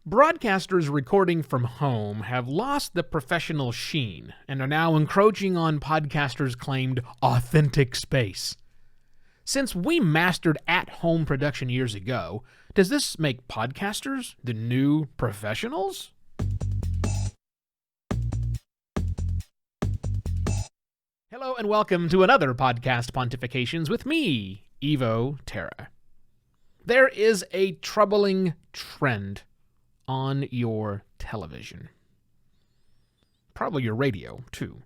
Broadcasters recording from home have lost the professional sheen and are now encroaching on podcasters' claimed authentic space. Since we mastered at-home production years ago, does this make podcasters the new professionals? Hello and welcome to another Podcast Pontifications with me, Evo Terra. There is a troubling trend on your television. Probably your radio, too.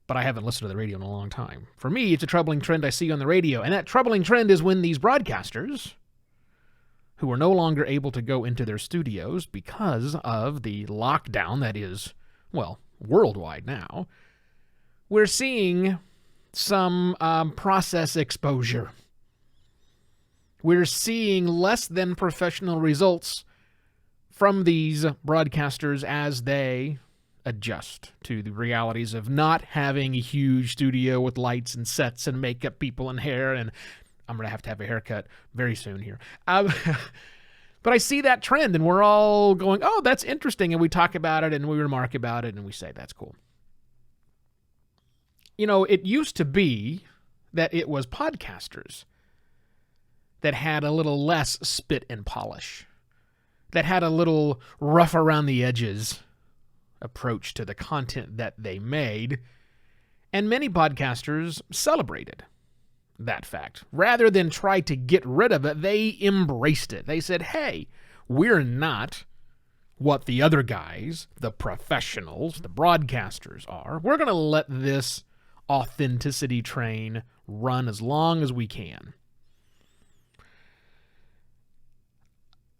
But I haven't listened to the radio in a long time. For me, it's a troubling trend I see on the radio, and that troubling trend is when these broadcasters, who are no longer able to go into their studios because of the lockdown that is, well, worldwide now, we're seeing some process exposure. We're seeing less than professional results from these broadcasters as they adjust to the realities of not having a huge studio with lights and sets and makeup people and hair, and I'm going to have a haircut very soon here. But I see that trend, and we're all going, oh, that's interesting, and we talk about it, and we remark about it, and we say, that's cool. You know, it used to be that it was podcasters that had a little less spit and polish, that had a little rough around the edges approach to the content that they made, and many podcasters celebrated that fact. Rather than try to get rid of it, they embraced it. They said, hey, we're not what the other guys, the professionals, the broadcasters are. We're going to let this authenticity train run as long as we can.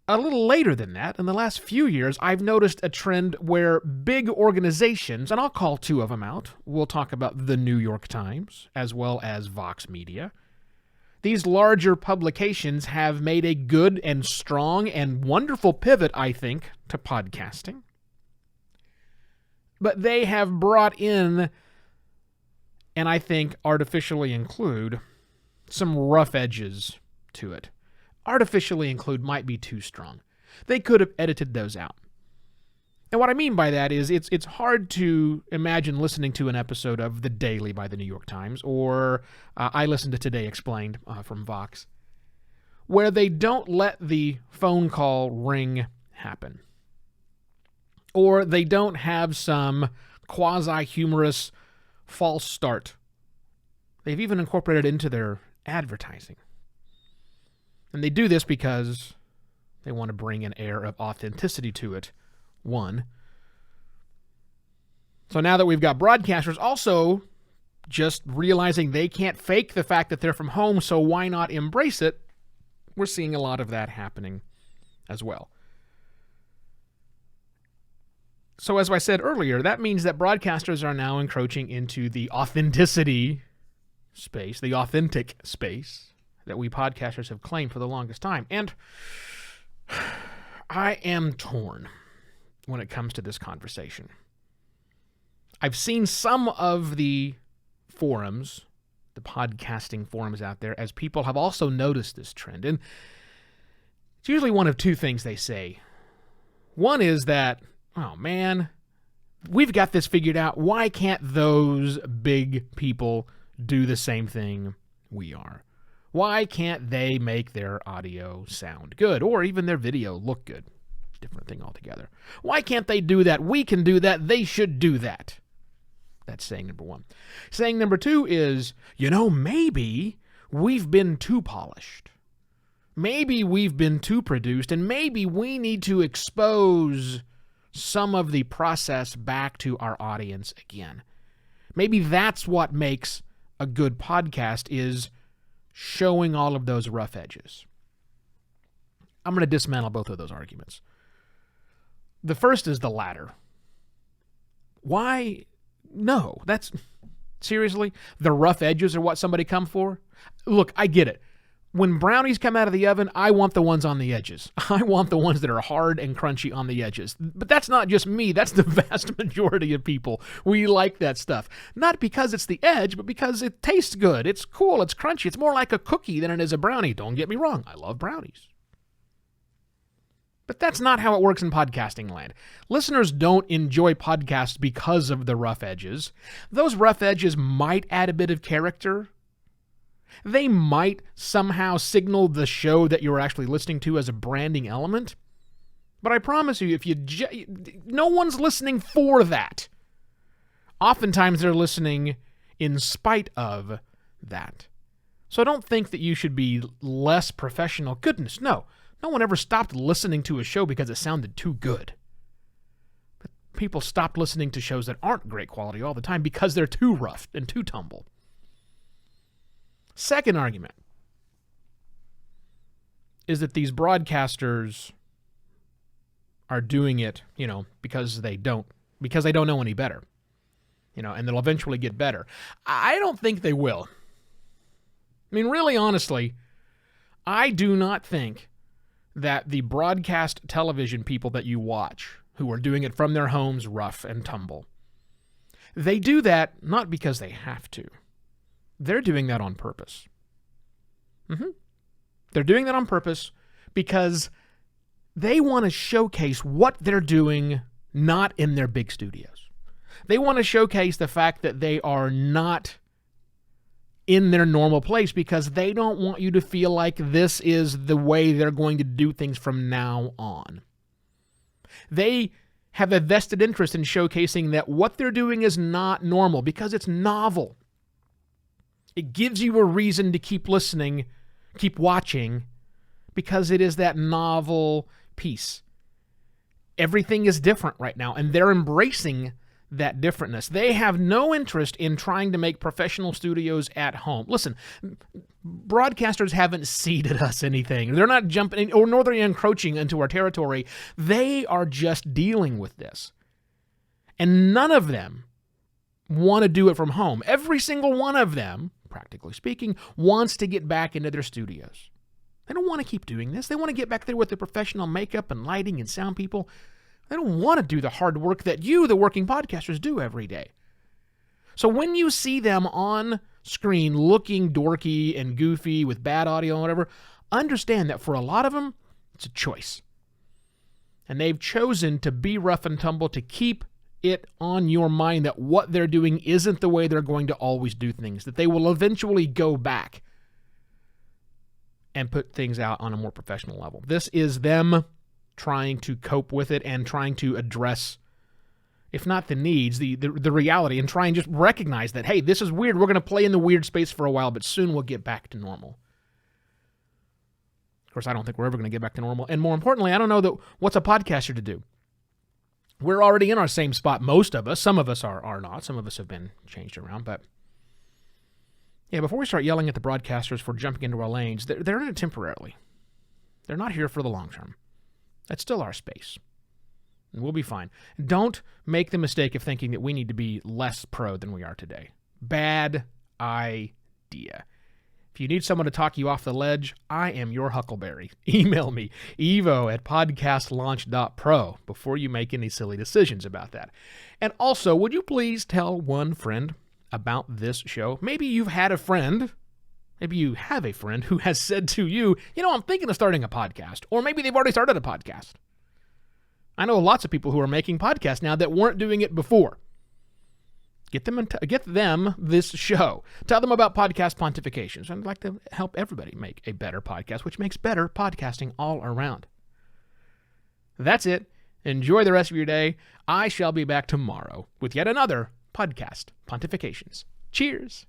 A little later than that, in the last few years, I've noticed a trend where big organizations, and I'll call two of them out. We'll talk about the New York Times as well as Vox Media. These larger publications have made a good and strong and wonderful pivot, I think, to podcasting. But they have brought in, and I think artificially include, some rough edges to it. Artificially include might be too strong. They could have edited those out. And what I mean by that is it's hard to imagine listening to an episode of The Daily by the New York Times, or I listened to Today Explained from Vox, where they don't let the phone call ring happen. Or they don't have some quasi-humorous false start. They've even incorporated it into their advertising. And they do this because they want to bring an air of authenticity to it, one. So now that we've got broadcasters also just realizing they can't fake the fact that they're from home, so why not embrace it? We're seeing a lot of that happening as well. So as I said earlier, that means that broadcasters are now encroaching into the authenticity space, the authentic space that we podcasters have claimed for the longest time. And I am torn when it comes to this conversation. I've seen some of the forums, the podcasting forums out there, as people have also noticed this trend. And it's usually one of two things they say. One is that, oh man, we've got this figured out. Why can't those big people do the same thing we are? Why can't they make their audio sound good, or even their video look good? Different thing altogether. Why can't they do that? We can do that. They should do that. That's saying number one. Saying number two is, maybe we've been too polished. Maybe we've been too produced, and maybe we need to expose some of the process back to our audience again. Maybe that's what makes a good podcast, is showing all of those rough edges. I'm going to dismantle both of those arguments. The first is the latter. Why? No, that's... Seriously? The rough edges are what somebody come for? Look, I get it. When brownies come out of the oven, I want the ones on the edges. I want the ones that are hard and crunchy on the edges. But that's not just me. That's the vast majority of people. We like that stuff. Not because it's the edge, but because it tastes good. It's cool. It's crunchy. It's more like a cookie than it is a brownie. Don't get me wrong. I love brownies. But that's not how it works in podcasting land. Listeners don't enjoy podcasts because of the rough edges. Those rough edges might add a bit of character. They might somehow signal the show that you're actually listening to as a branding element. But I promise you, no one's listening for that. Oftentimes they're listening in spite of that. So I don't think that you should be less professional. Goodness, no. No one ever stopped listening to a show because it sounded too good. But people stopped listening to shows that aren't great quality all the time because they're too rough and too tumble. Second argument is that these broadcasters are doing it, because they don't know any better. And they'll eventually get better. I don't think they will. I mean, really honestly, I do not think that the broadcast television people that you watch, who are doing it from their homes rough and tumble, they do that not because they have to. They're doing that on purpose. They're doing that on purpose because they want to showcase what they're doing not in their big studios. They want to showcase the fact that they are not in their normal place because they don't want you to feel like this is the way they're going to do things from now on. They have a vested interest in showcasing that what they're doing is not normal because it's novel. It gives you a reason to keep listening, keep watching, because it is that novel piece. Everything is different right now, and they're embracing that differentness. They have no interest in trying to make professional studios at home. Listen, broadcasters haven't ceded us anything. They're not jumping, nor they're encroaching into our territory. They are just dealing with this. And none of them want to do it from home. Every single one of them, practically speaking, wants to get back into their studios. They don't want to keep doing this. They want to get back there with the professional makeup and lighting and sound people. They don't want to do the hard work that you, the working podcasters, do every day. So when you see them on screen looking dorky and goofy with bad audio and whatever, understand that for a lot of them, it's a choice. And they've chosen to be rough and tumble to keep it on your mind that what they're doing isn't the way they're going to always do things, that they will eventually go back and put things out on a more professional level. This is them trying to cope with it and trying to address, if not the needs, the reality, and try and just recognize that, hey, this is weird. We're going to play in the weird space for a while, but soon we'll get back to normal. Of course, I don't think we're ever going to get back to normal. And more importantly, I don't know that what's a podcaster to do. We're already in our same spot, most of us. Some of us are not. Some of us have been changed around. But yeah, before we start yelling at the broadcasters for jumping into our lanes, they're in it temporarily. They're not here for the long term. That's still our space. And we'll be fine. Don't make the mistake of thinking that we need to be less pro than we are today. Bad idea. If you need someone to talk you off the ledge, I am your huckleberry. Email me, evo@podcastlaunch.pro, before you make any silly decisions about that. And also, would you please tell one friend about this show? Maybe you've had a friend, maybe you have a friend who has said to you, I'm thinking of starting a podcast. Or maybe they've already started a podcast. I know lots of people who are making podcasts now that weren't doing it before. Get them this show. Tell them about podcast pontifications. I'd like to help everybody make a better podcast, which makes better podcasting all around. That's it. Enjoy the rest of your day. I shall be back tomorrow with yet another podcast pontifications. Cheers.